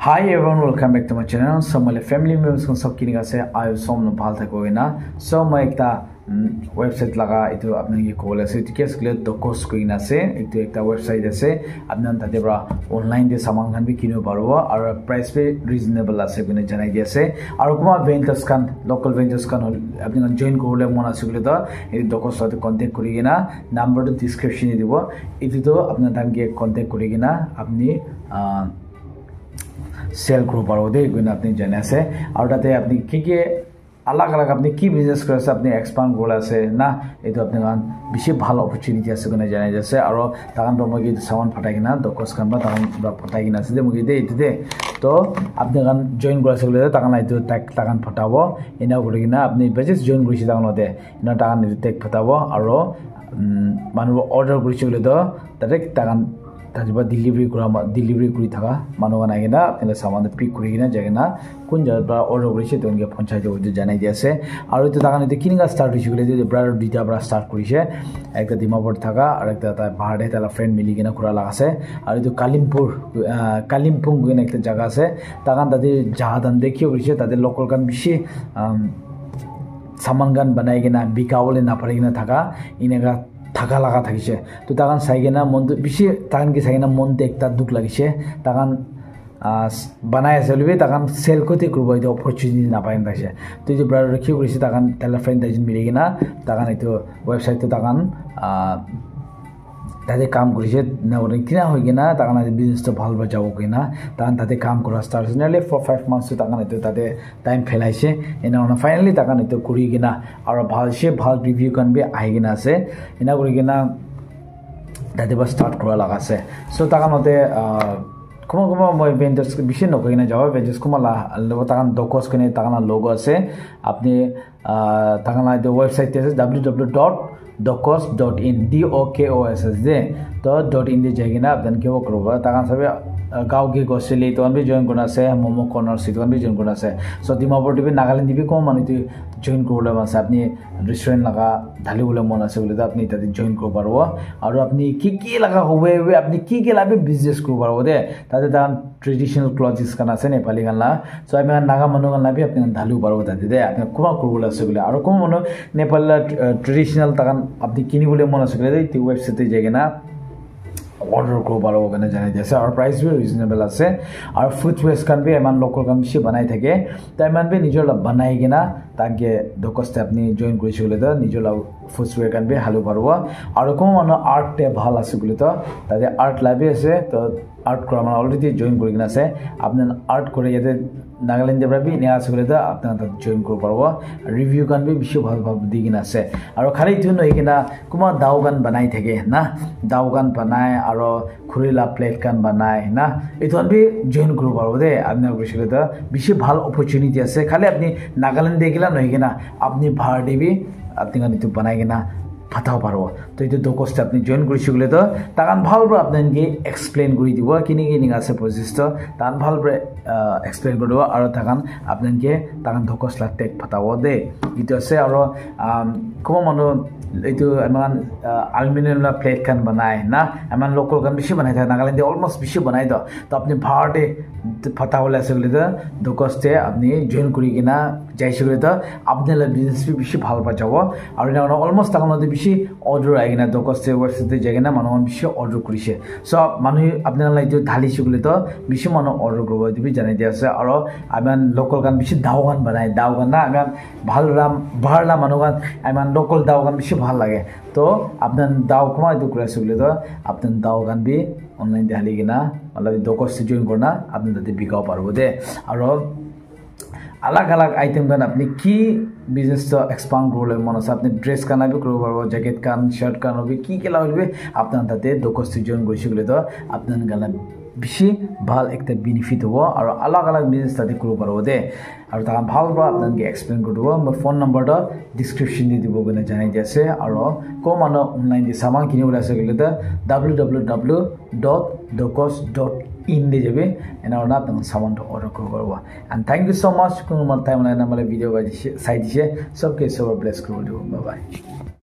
Hi everyone, welcome back to my channel. So my family members ko sab kini ase I som no bhal thako na. So my ekta website laga itu apni ye call ase tickets kle dokos ko ina ase itu ekta website ase apnan tate bra online de saman khan bi kino parwa aru price be reasonable ase kone janai di ase aru kuma vendors kan local vendors kan apni kan join korle mon ase kole to ei dokos sate contact kori gina number to description e dibo itu to apna tan ke contact kori gina apni cell group आरोदे गुना अपनी जने से और ताते अपनी की अलग-अलग अपनी की business करे से अपनी एक्सपांड गोला से ना ये तो अपने गान विशेष भाल अपॉर्चुनिटी ऐसे गुना जाने जैसे और ताकन तो मुझे सामान फटाएगी ना दोकोस काम ताकन फटाएगी ना सीधे मुझे दे तो अपने गान जॉइन गोला से बोले ताकन आई तो ताकन फटावो इन्हें बोलेगी ना अपनी बिजनेस जॉइन गोली से ताकन होते इन्हें ताकन टेक फटावो और मानो ऑर्डर गोली से बोले तो ताकन ताजिबा डिलीवरी करी थाका मानो बनाइना अपने सामान पिक करिना जागेना कुन जगह ऑर्डर करिसे तो उनके पंचायत जो जानाइ दियासे आरो तो ताकाने तो किनिगा स्टार्ट होइसिगले जे ब्रादर दुइटा ब्रा स्टार्ट करिसे एकटा दिमापुर थाका आरो एकटा ता बाहारे ताला फ्रेंड मिलिगिना खुरा लागासे आरो तो कालिमपुर गने एकटा जगह আছে ताकान तादे जाहादान देखियो करिसे तादे लोकल कान बिसि सामान गान बनाइगिना बिकावले ना पारिगिना थाका इनेगा थाका लगा থাকিছে তো তাকান সাইগেনা মন বেশি তাকান কি সাইগেনা মন দেখতা দুখ লাগিছে তাকান বানাই আছে তাকান সেল করতে করব এই অপরচুনিটি না পাইন থাকছে তো যে ব্রাদার কি করিছে তাকান তেলা ফ্রেন্ড দাইজন মিলিগিনা তাকান এই ওয়েবসাইট তো তাকান তাতে কাম করিছে না ওরে কিনা হই গিনা তাকান বিজনেস তো ভালো বাজাবো কিনা তাকান তাতে কাম করা স্টার্ট নেলে 4-5 মান্থস তাকান এতে তাতে টাইম ফেলাইছে এনা ফাইনালি তাকান এতে করি গিনা আর ভাল রিভিউ কান বি আই গিনা আছে এনা করি গিনা তাতে বা স্টার্ট করা লাগাছে সো তাকান ওতে kuma moi vendors বিশেষ নকই না যাওয়া vendors kuma তাকান dokos কনে তাকান লোগো আছে আপনি তাকান আই ওয়েবসাইট আছে www.dokos.in dokos तो .in दे जाएगी ना अपन के वो करोगा ताकन सबे गाँव के गोसली तो भी जॉइन करना से मोमो कॉर्नर से तो भी जॉइन करना से सो दिमापुर टीवी नागालैंड टीवी को मानी तो जॉइन कर ले बस अपनी रेस्टोरेंट लगा ढाली बोले मन से बोले तो अपनी ताते जॉइन कर पारो और अपनी की लगा हुए अपनी की लाभे बिजनेस कर पारो दे ताते तान ट्रेडिशनल क्लॉथ्स करना से नेपाली गाना सो आमी नागा मनो गाना भी अपनी ढाली पारो ताते दे अपनी कुमा कर बोले से बोले और कुमा मनो नेपाल ट्रेडिशनल ताकन अपनी किनी बोले मन से बोले तो वेबसाइट जाएगी ना ऑर्डर को बारो गने जाने जैसे और प्राइस भी रिजनेबल আছে और फुटवेयर्स কান भी एमान लोकल কান বেশি বানাই থাকে তাই মান भी নিজৰ লাভ বানাই কিনা তাকে দকস্তে আপনি জয়েন কৰিছিলে তো নিজৰ লাভ ফুটওয়্যার কান भी হালো পারব আর কোন মানে আর্ট টে ভাল আছে বলি তো তাতে আর্ট লাভে আছে তো আর্ট করা মানে অলরেডি জয়েন কৰি কিনা আছে আপনি আর্ট করে ইয়াতে নাগাল্যান্ডে ভাবি নিয়া আছে বলে তো আপনারা তাতে জয়েন কৰিব পারব রিভিউ কান भी বেশি ভাল ভাব দি কিনা আছে আর খালি তুন হই কিনা কুমা দাও গান বানাই থাকে না দাও গান বানায় আর খুরিলা প্লেট কান বানায় না এইটোন भी জয়েন কৰিব পারব দে আপনি বসলে তো বেশি ভাল অপরচুনিটি আছে খালি আপনি নাগাল্যান্ড দেখিলা নয় কিনা আপনি ভাড়া দিবি আপনি গান itu বানাই কিনা ফাটাও পারব তো এই দোকস্তে আপনি জয়েন কৰিছিলে তো তাকান ভালভাবে আপনাকে এক্সপ্লেইন কৰি দিব কিনি আছে প্ৰসেসত তান ভালভাবে এক্সপ্লেইন কৰিব আৰু তাকান আপনাকে তাকান দোকস লাগতে ফাটাও দে ইটো আছে আৰু কোন মানুহ এইটো আমান অ্যালুমিনিয়াম প্লেট কান বানায় না আমান লোকাল কান বেশি বানাই থাকে নাগাল্যান্ডে অলমোস্ট বেশি বানাই তো আপনি ভাড়াতে ফাটাওলে আছে বলে তো দোকস্তে আপনি জয়েন কৰি কিনা যাইছিলে তো আপনার বিজনেস বেশি ভাল বাজাব আর অলমোস্ট তার মধ্যে বেশি অর্ডার আই কিনা দোকস্তে ওয়েবসাইটে যাই কিনা মানুষ বেশি অর্ডার করেছে সব মানুষ আপনার ঢালিছে বলে তো বেশি মানুষ অর্ডার করবো তুমি জানাই দিয়ে আছে আর আমান লোকাল গান বেশি দাও গান বানায় দাও গান না আমান ভাড়া মানুষ গান আমান লোকাল দাও গান বেশি ভাল লাগে তো আপনার দাও কমা এই করে আছে বলে তো আপনার দাও গান বি অনলাইন ঢালি কিনা মানে দোকস্তে জয়েন করনা আপনি তাতে বিকাও পারবো দে আর अलग आइटम कान अपनी की बिजनेस तो एक्सपांड करले मन আছে আপনি ড্রেস কানা भी করব পারবো জ্যাকেট কান শার্ট কান হবে কি লাগবে আপনার তাতে দোকস্তে জয়েন কৰিছিলে তো আপনার গানা বেশি ভাল একটা বেনিফিট হবো আর अलग বিজনেস তাতে করব পারবো দে আর তা ভালভাবে আপনাকে এক্সপ্লেইন করব মই ফোন নাম্বারটা ডেসক্রিপশন দি দিব গনে জানাই দিছে আর কো মানে অনলাইন দি সামান কিনিবলে আছে গলে তো www.dokos.in দে যাবে এনা ওনা আপনার সামানটা অর্ডার করব এন্ড থ্যাংক ইউ সো মাচ কোন টাইম লাইন আমালে ভিডিও বাই দিছে সাই দিছে সবকে সব ব্লেস করব বাই বাই